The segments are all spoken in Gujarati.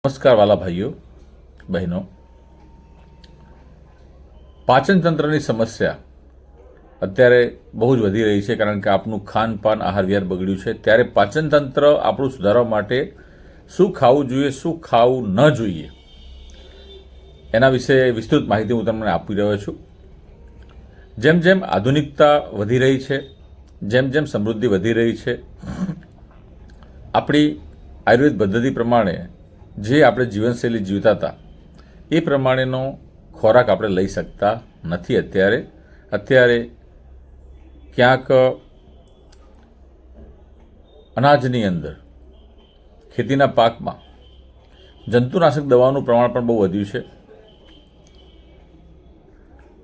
નમસ્કાર વાલા ભાઈઓ બહેનો, પાચન તંત્રની સમસ્યા અત્યારે બહુ જ વધી રહી છે કારણ કે આપનું ખાનપાન આહાર વિહાર બગડ્યું છે. ત્યારે પાચન તંત્ર આપણું સુધારવા માટે શું ખાવું જોઈએ, શું ખાવું ન જોઈએ, એના વિશે વિસ્તૃત માહિતી હું તમને આપી રહ્યો છું. જેમ જેમ આધુનિકતા વધી રહી છે, જેમ જેમ સમૃદ્ધિ વધી રહી છે, આપણી આયુર્વેદ પદ્ધતિ પ્રમાણે જે આપણે જીવનશૈલી જીવતા હતા એ પ્રમાણેનો ખોરાક આપણે લઈ શકતા નથી. અત્યારે ક્યાંક અનાજની અંદર, ખેતીના પાકમાં જંતુનાશક દવાઓનું પ્રમાણ પણ બહુ વધ્યું છે.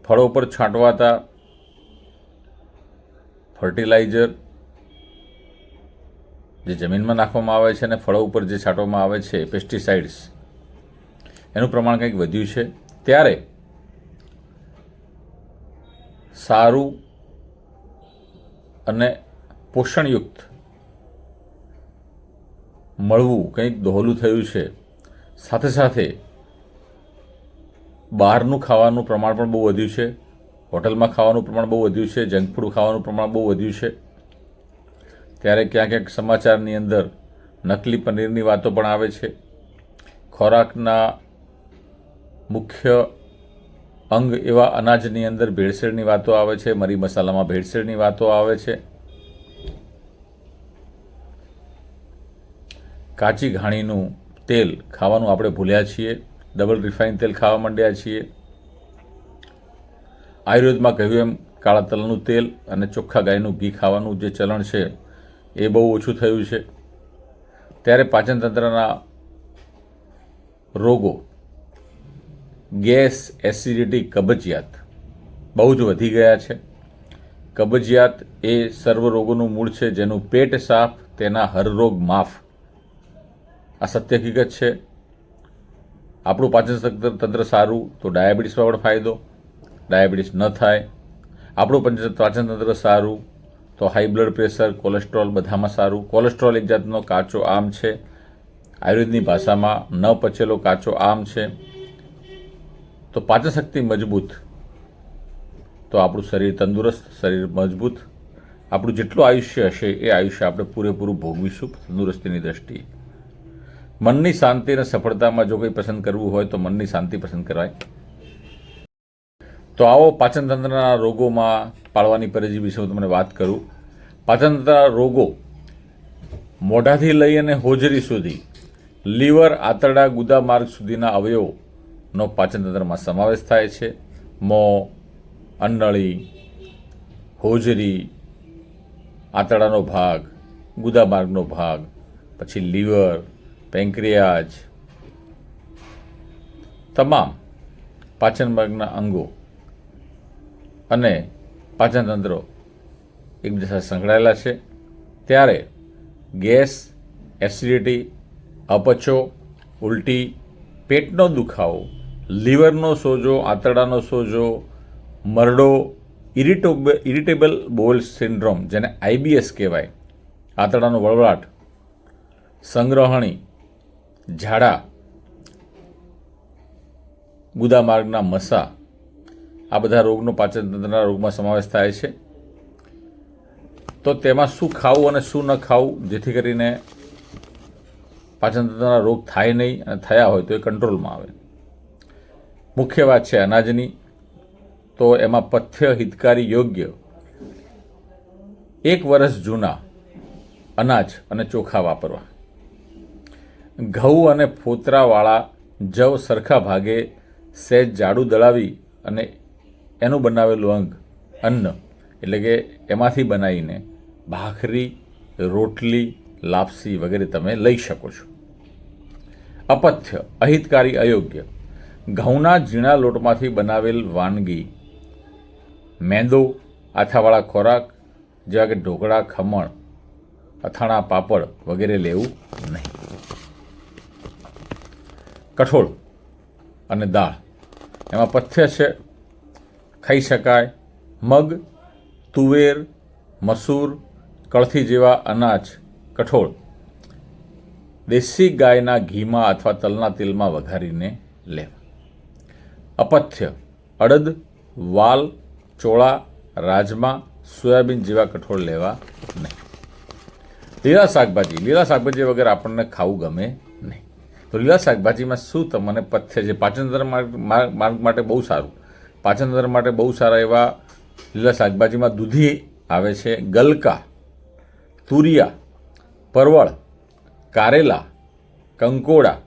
ફળો પર છાંટવાતા ફર્ટિલાઇઝર જે જમીનમાં નાખવામાં આવે છે અને ફળો ઉપર જે છાંટવામાં આવે છે પેસ્ટિસાઇડ્સ, એનું પ્રમાણ કંઈક વધ્યું છે. ત્યારે સારું અને પોષણયુક્ત મળવું કંઈક દોહલું થયું છે. સાથે સાથે બહારનું ખાવાનું પ્રમાણ પણ બહુ વધ્યું છે. હોટલમાં ખાવાનું પ્રમાણ બહુ વધ્યું છે. જંક ફૂડ ખાવાનું પ્રમાણ બહુ વધ્યું છે. ત્યારે ક્યાંક ક્યાંક સમાચારની અંદર નકલી પનીરની વાતો પણ આવે છે. ખોરાકના મુખ્ય અંગ એવા અનાજની અંદર ભેળસેળની વાતો આવે છે. મરી મસાલામાં ભેળસેળની વાતો આવે છે. કાચી ઘાણીનું તેલ ખાવાનું આપણે ભૂલ્યા છીએ. ડબલ રિફાઇન તેલ ખાવા માંડ્યા છીએ. આયુર્વેદમાં કહ્યું એમ કાળા તલનું તેલ અને ચોખ્ખા ગાયનું ઘી ખાવાનું જે ચલણ છે એ બહુ ઓછું થયું છે. ત્યારે પાચનતંત્રના રોગો, ગેસ, એસિડિટી, કબજિયાત બહુ જ વધી ગયા છે. કબજિયાત એ સર્વ રોગોનું મૂળ છે. જેનું પેટ સાફ તેના હર રોગ માફ. આ સત્ય હકીકત છે. આપણું પાચન તંત્ર સારું તો ડાયાબિટીસમાં પણ ફાયદો, ડાયાબિટીસ ન થાય. આપણું પાચન તંત્ર સારું તો હાઈ બ્લડ પ્રેશર, કોલેસ્ટ્રોલ બધામાં સારું. કોલેસ્ટ્રોલ એક જાતનો કાચો આમ છે. આયુર્વેદની ભાષામાં ન પચેલો કાચો આમ છે. તો પાચન શક્તિ મજબૂત તો આપણું શરીર તંદુરસ્ત, શરીર મજબૂત. આપણું જેટલું આયુષ્ય હશે એ આયુષ્ય આપણે પૂરેપૂરું ભોગવીશું તંદુરસ્તીની દ્રષ્ટિએ. મનની શાંતિ અને સફળતામાં જો કંઈ પસંદ કરવું હોય તો મનની શાંતિ પસંદ કરાય. તો આવો પાચનતંત્રના રોગોમાં પાળવાની પરેજી વિશે હું તમને વાત કરું. પાચનતંત્રના રોગો મોઢાથી લઈ અને હોજરી સુધી, લીવર, આંતરડા, ગુદા માર્ગ સુધીના અવયવોનો પાચનતંત્રમાં સમાવેશ થાય છે. મોં, અન્નળી, હોજરી, આંતરડાનો ભાગ, ગુદા માર્ગનો ભાગ, પછી લીવર, પેન્ક્રિયાજ, તમામ પાચન માર્ગના અંગો અને પાચનતંત્રો એકબીજા સાથે સંકળાયેલા છે. ત્યારે ગેસ, એસિડિટી, અપચો, ઉલટી, પેટનો દુખાવો, લીવરનો સોજો, આંતરડાનો સોજો, મરડો, ઇરિટેબલ બોલ સિન્ડ્રોમ જેને IBS કહેવાય, આંતરડાનો વળવળાટ, સંગ્રહણી, ઝાડા, ગુદા માર્ગના મસા, આ બધા રોગનો પાચનતંત્રના રોગમાં સમાવેશ થાય છે. તો તેમાં શું ખાવું અને શું ન ખાવું જેથી કરીને પાચનતંત્રના રોગ થાય નહીં અને થયા હોય તો એ કંટ્રોલમાં આવે. મુખ્ય વાત છે અનાજની. તો એમાં પથ્ય હિતકારી યોગ્ય 1 વર્ષ જૂના અનાજ અને ચોખા વાપરવા. ઘઉં અને ફોતરાવાળા જવ સરખા ભાગે સહેજ જાડું દળાવી અને એનું બનાવેલું અન્ન એટલે કે એમાંથી બનાવીને ભાખરી, રોટલી, લાપસી વગેરે તમે લઈ શકો છો. અપથ્ય, અહિતકારી, અયોગ્ય ઘઉંના ઝીણા લોટમાંથી બનાવેલ વાનગી, મેંદો, આથાવાળા ખોરાક જેવા કે ઢોકળા, ખમણ, અથાણા, પાપડ વગેરે લેવું નહીં. કઠોળ અને દાળ એમાં પથ્ય છે, ખાઈ શકાય. મગ, તુવેર, મસૂર, કળથી જેવા અનાજ, કઠોળ દેશી ગાયના ઘીમાં અથવા તલના તેલમાં વઘારીને લેવા. અપથ્ય અડદ, વાલ, ચોળા, રાજમા, સોયાબીન જેવા કઠોળ લેવા નહીં. લીલા શાકભાજી વગર આપણને ખાવું ગમે નહીં. તો લીલા શાકભાજીમાં શું તમને પથ્ય છે? પાચનતંત્ર માર્ગ માટે બહુ સારું, પાચનતંત્ર માટે બહુ સારા એવા લીલા શાકભાજીમાં દૂધી આવે છે, ગલકા, તુરિયા, પરવળ, કારેલા, કંકોડા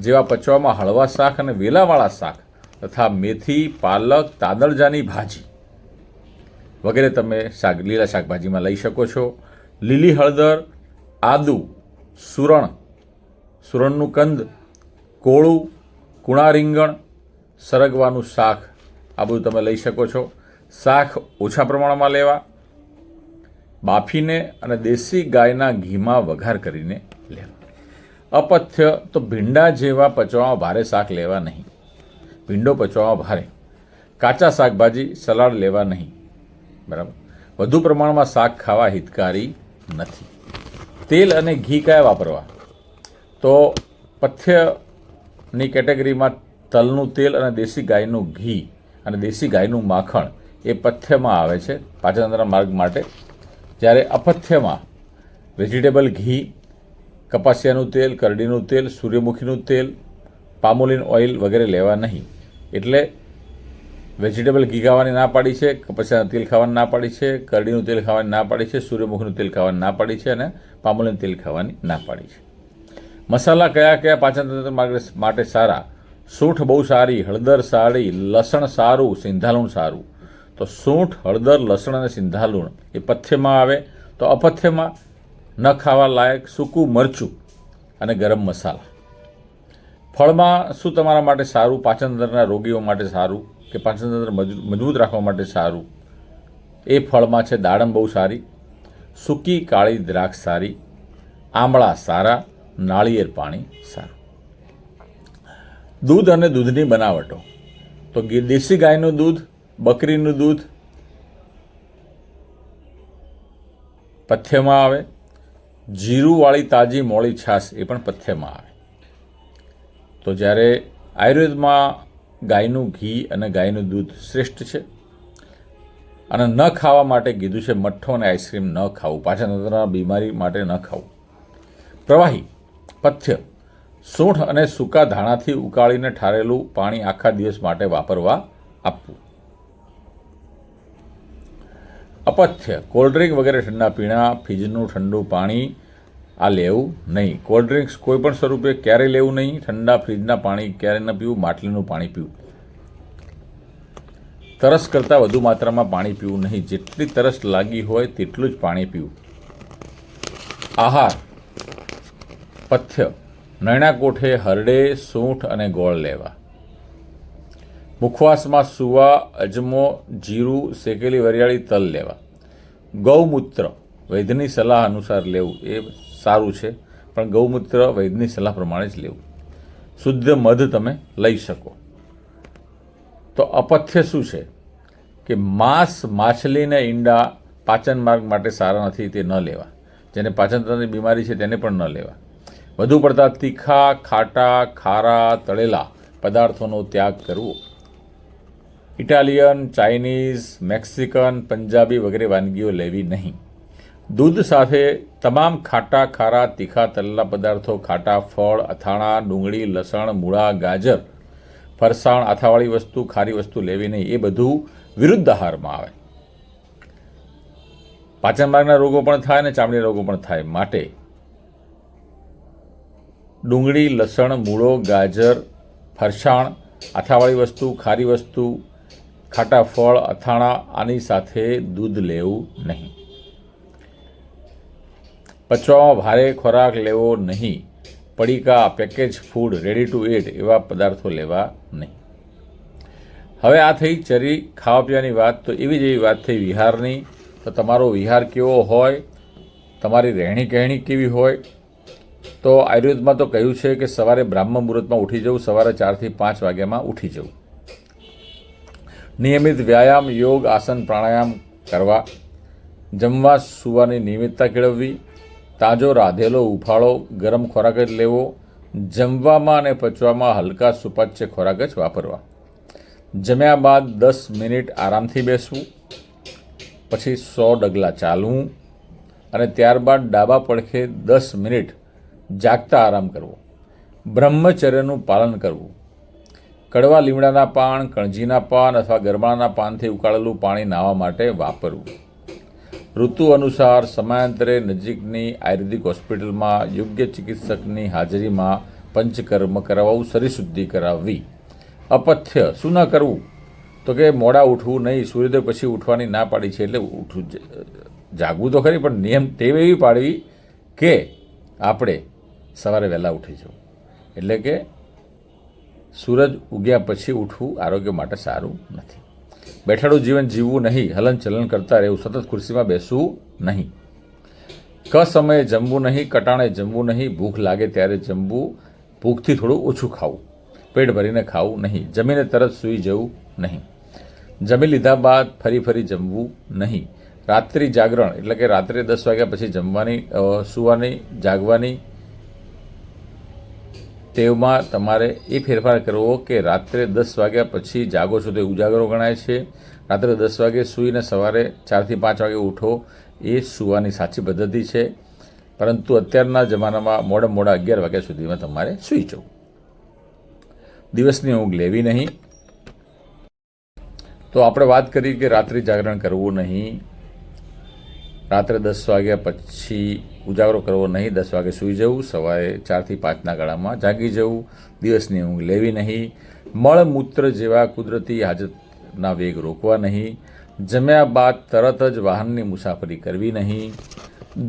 જેવા પચવામાં હળવા શાક અને વેલાવાળા શાક તથા મેથી, પાલક, તાંદળજાની ભાજી વગેરે તમે લીલા શાકભાજીમાં લઈ શકો છો. લીલી હળદર, આદુ, સુરણનું કંદ, કોળું, કુણા રીંગણ, સરગવાનું શાક આ બધું તમે લઈ શકો છો. શાક ઓછા પ્રમાણમાં લેવા, બાફીને અને દેશી ગાયના ઘીમાં વઘાર કરીને લેવા. અપથ્ય તો ભીંડા જેવા પચવામાં ભારે શાક લેવા નહીં. ભીંડો પચવામાં ભારે. કાચા શાકભાજી, સલાડ લેવા નહીં. બરાબર. વધુ પ્રમાણમાં શાક ખાવા હિતકારી નથી. તેલ અને ઘી કયા વાપરવા? તો પથ્યની કેટેગરીમાં તલનું તેલ અને દેશી ગાયનું ઘી અને દેશી ગાયનું માખણ એ પથ્યમાં આવે છે પાચનતંત્ર માર્ગ માટે. જ્યારે અપથ્યમાં વેજીટેબલ ઘી, કપાસિયાનું તેલ, કરડીનું તેલ, સૂર્યમુખીનું તેલ, પામોલિન ઓઇલ વગેરે લેવા નહીં. એટલે વેજીટેબલ ઘી ખાવાની ના પાડી છે, કપાસિયાનું તેલ ખાવાની ના પાડી છે, કરડીનું તેલ ખાવાની ના પાડી છે, સૂર્યમુખીનું તેલ ખાવાની ના પાડી છે અને પામોલિન તેલ ખાવાની ના પાડી છે. મસાલા કયા પાચનતંત્ર માટે સારા? સૂંઠ બહુ સારી, હળદર સારી, લસણ સારું, સિંધાલુણ સારું. તો સૂંઠ, હળદર, લસણ અને સિંધાલુણ એ પથ્યમાં આવે. તો અપથ્યમાં ન ખાવા લાયક સૂકું મરચું અને ગરમ મસાલા. ફળમાં શું તમારા માટે સારું, પાચનતંત્રના રોગીઓ માટે સારું કે પાચનતંત્ર મજબૂત રાખવા માટે સારું? એ ફળમાં છે દાડમ બહુ સારી, સૂકી કાળી દ્રાક્ષ સારી, આંબળા સારા, નાળિયેર પાણી સારું. દૂધ અને દૂધની બનાવટો. તો દેશી ગાયનું દૂધ, બકરીનું દૂધ પથ્યમાં આવે. જીરુંવાળી તાજી મોળી છાશ એ પણ પથ્યમાં આવે. તો જ્યારે આયુર્વેદમાં ગાયનું ઘી અને ગાયનું દૂધ શ્રેષ્ઠ છે અને ન ખાવા માટે કીધું છે મઠ્ઠો અને આઈસ્ક્રીમ ન ખાવું, પાચનતંત્રના બીમારી માટે ન ખાવું. પ્રવાહી પથ્ય સૂંઠ અને સૂકા ધાણાથી ઉકાળીને ઠારેલું પાણી આખા દિવસ માટે વાપરવા આપવું. અપથ્ય કોલ્ડ્રિંક વગેરે ઠંડા પીણા, ફ્રીજનું ઠંડુ પાણી આ લેવું નહીં. કોલ્ડ્રિંક્સ કોઈ પણ સ્વરૂપે ક્યારેય લેવું નહીં. ઠંડા ફ્રીજના પાણી ક્યારેય ન પીવું. માટલીનું પાણી પીવું. તરસ કરતાં વધુ માત્રામાં પાણી પીવું નહીં. જેટલી તરસ લાગી હોય તેટલું જ પાણી પીવું. આહાર પથ્ય નયણા કોઠે હરડે, સૂંઠ અને ગોળ લેવા. મુખવાસમાં સુવા, અજમો, જીરું, શેકેલી વરિયાળી, તલ લેવા. ગૌમૂત્ર વૈદ્યની સલાહ અનુસાર લેવું એ સારું છે, પણ ગૌમૂત્ર વૈદ્યની સલાહ પ્રમાણે જ લેવું. શુદ્ધ મધ તમે લઈ શકો. તો અપથ્ય શું છે કે માંસ, માછલી ને ઈંડા પાચન માર્ગ માટે સારા નથી, તે ન લેવા. જેને પાચનતંત્રની બીમારી છે તેને પણ ન લેવા. વધુ પડતા તીખા, ખાટા, ખારા, તળેલા પદાર્થોનો ત્યાગ કરવો. ઇટાલિયન, ચાઇનીઝ, મેક્સિકન, પંજાબી વગેરે વાનગીઓ લેવી નહીં. દૂધ સાથે તમામ ખાટા, ખારા, તીખા, તળેલા પદાર્થો, ખાટા ફળ, અથાણા, ડુંગળી, લસણ, મૂળા, ગાજર, ફરસાણ, આથાવાળી વસ્તુ, ખારી વસ્તુ લેવી નહીં. એ બધું વિરુદ્ધ આહારમાં આવે. પાચન માર્ગના રોગો પણ થાય અને ચામડીના રોગો પણ થાય. માટે ડુંગળી, લસણ, મૂળો, ગાજર, ફરસાણ, આથાવાળી વસ્તુ, ખારી વસ્તુ, ખાટા ફળ, અથાણા આની સાથે દૂધ લેવું નહીં. પચવામાં ભારે ખોરાક લેવો નહીં. પડીકા, package food, ready to eat એવા પદાર્થો લેવા નહીં. હવે આ થઈ ચરી ખાવા પીવાની વાત. તો એવી જ એવી વાત થઈ વિહારની. તો તમારો વિહાર કેવો હોય, તમારી રહેણી કહેણી કેવી હોય? તો આયુર્વેદમાં તો કહ્યું છે કે સવારે બ્રાહ્મ મુહૂર્તમાં ઉઠી જવું, સવારે 4 થી 5 વાગ્યામાં ઉઠી જવું. નિયમિત વ્યાયામ, યોગ, આસન, પ્રાણાયામ કરવા. જમવા સુવાની નિયમિતતા કેળવવી. તાજો રાંધેલો ઉફાળો ગરમ ખોરાક જ લેવો, જમવામાં અને પચવામાં હલકા સુપાચ્ય ખોરાક જ વાપરવા. જમ્યા બાદ 10 મિનિટ આરામથી બેસવું, પછી 100 ડગલા ચાલવું અને ત્યારબાદ ડાબા પડખે 10 મિનિટ જાગતા આરામ કરવો. બ્રહ્મચર્યનું પાલન કરવું. કડવા લીમડાના પાન, કણજીના પાન અથવા ગરમાળાના પાનથી ઉકાળેલું પાણી નાહવા માટે વાપરવું. ઋતુ અનુસાર સમયાંતરે નજીકની આયુર્વેદિક હોસ્પિટલમાં યોગ્ય ચિકિત્સકની હાજરીમાં પંચકર્મ કરાવવું, શરીર શુદ્ધિ કરાવવી. અપથ્ય શું ન કરવું? તો કે મોડા ઉઠવું નહીં. સૂર્યોદય પછી ઉઠવાની ના પાડી છે, એટલે જાગવું તો ખરી, પણ નિયમ ટેવ એવી પાડવી કે આપણે સવારે વહેલા ઉઠી જવું. એટલે કે સૂરજ ઉગ્યા પછી ઉઠવું આરોગ્ય માટે સારું નથી. બેઠાડું જીવન જીવવું નહીં, હલનચલન કરતા રહેવું, સતત ખુરશીમાં બેસવું નહીં. સમયે જમવું નહીં, કટાણે જમવું નહીં, ભૂખ લાગે ત્યારે જમવું, ભૂખથી થોડું ઓછું ખાવું, પેટ ભરીને ખાવું નહીં, જમીને તરત સૂઈ જવું નહીં, જમી લીધા બાદ ફરી જમવું નહીં. રાત્રિ જાગરણ એટલે કે રાત્રે 10 વાગ્યા પછી જમવાની, સૂવાની, જાગવાની ટેવમાં તમારે એ ફેરફાર કરવો કે રાત્રે 10 વાગ્યા પછી જાગો છો તો એ ઉજાગરો ગણાય છે. રાત્રે 10 વાગે સૂઈને સવારે 4 થી 5 વાગે ઉઠો એ સૂવાની સાચી પદ્ધતિ છે. પરંતુ અત્યારના જમાનામાં મોડા 11 વાગ્યા સુધીમાં તમારે સૂઈ જવું. દિવસની ઊંઘ લેવી નહીં. તો આપણે વાત કરી કે રાત્રિ જાગરણ કરવું નહીં, રાત્રે 10 વાગ્યા પછી ઉજાગરો કરવો નહીં, 10 વાગે સૂઈ જવું, સવારે 4 થી 5ના ગાળામાં જાગી જવું, દિવસની ઊંઘ લેવી નહીં, મળમૂત્ર જેવા કુદરતી હાજતના વેગ રોકવા નહીં, જમ્યા બાદ તરત જ વાહનની મુસાફરી કરવી નહીં,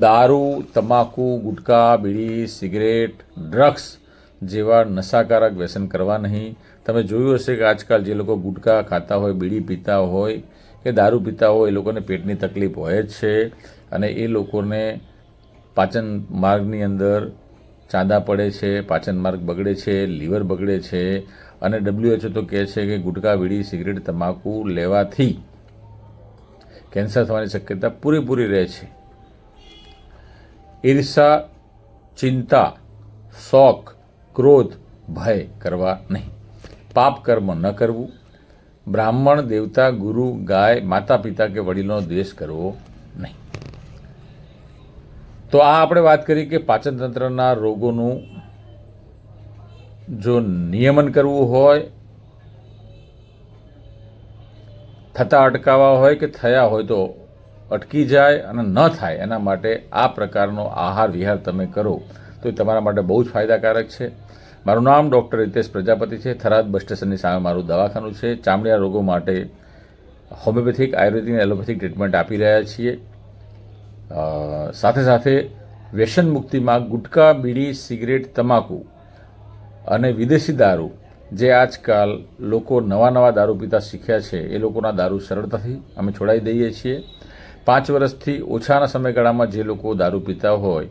દારૂ, તમાકુ, ગુટખા, બીડી, સિગરેટ, ડ્રગ્સ જેવા નશાકારક વ્યસન કરવા નહીં. તમે જોયું હશે કે આજકાલ જે લોકો ગુટખા ખાતા હોય, બીડી પીતા હોય કે દારૂ પીતા હોય, એ લોકોને પેટની તકલીફ હોય જ છે અને એ લોકોને પાચન માર્ગની અંદર ચાંદા પડે છે, પાચન માર્ગ બગડે છે, લીવર બગડે છે અને WHO તો કહે છે કે ગુટખા, બીડી, સિગરેટ, તમાકુ લેવાથી કેન્સર થવાની શક્યતા પૂરેપૂરી રહે છે. ઈર્ષા, ચિંતા, શોક, ક્રોધ, ભય કરવા નહીં. પાપ કર્મ ન કરવું. બ્રાહ્મણ, દેવતા, ગુરુ, ગાય, માતા પિતા કે વડીલોનો દ્વેષ કરવો નહીં. તો આ આપણે વાત કરી કે પાચનતંત્રના રોગોનું જો નિયમન કરવું હોય, થતા અટકાવવા હોય કે થયા હોય તો અટકી જાય અને ન થાય એના માટે આ પ્રકારનો આહાર વિહાર તમે કરો તો એ તમારા માટે બહુ જ ફાયદાકારક છે. મારું નામ ડૉક્ટર હિતેશ પ્રજાપતિ છે. થરાદ બસ સ્ટેશનની સામે મારું દવાખાનું છે. ચામડીના રોગો માટે હોમિયોપેથિક, આયુર્વેદિક અને એલોપેથિક ટ્રીટમેન્ટ આપી રહ્યા છીએ. સાથે સાથે વ્યસન મુક્તિમાં ગુટખા, બીડી, સિગરેટ, તમાકુ અને વિદેશી દારૂ જે આજકાલ લોકો નવા દારૂ પીતા શીખ્યા છે એ લોકોના દારૂ સરળતાથી અમે છોડાવી દઈએ છીએ. 5 વર્ષથી ઓછાના સમયગાળામાં જે લોકો દારૂ પીતા હોય,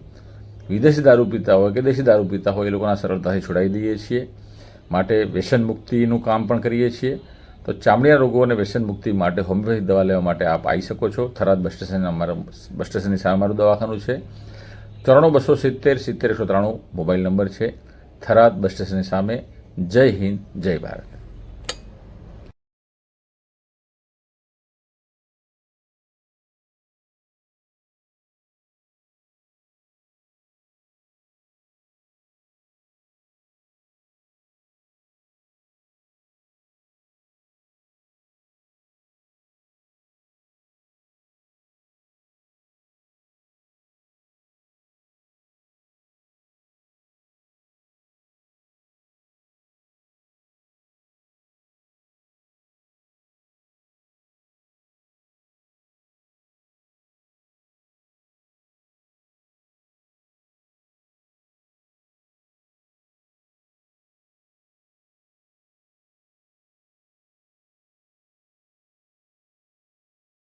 વિદેશી દારૂ પીતા હોય કે દેશી દારૂ પીતા હોય, એ લોકોના સરળતાથી છોડાવી દઈએ છીએ. માટે વ્યસન મુક્તિનું કામ પણ કરીએ છીએ. તો ચામડીના રોગો અને વ્યસન મુક્તિ માટે હોમિયોપેથિક દવા લેવા માટે આપ આવી શકો છો. થરાદ બસ સ્ટેશનની સામે મારું દવાખાનું છે. 9270 70 193 મોબાઈલ નંબર છે. થરાદ બસ સ્ટેશનની સામે. જય હિન્દ, જય ભારત.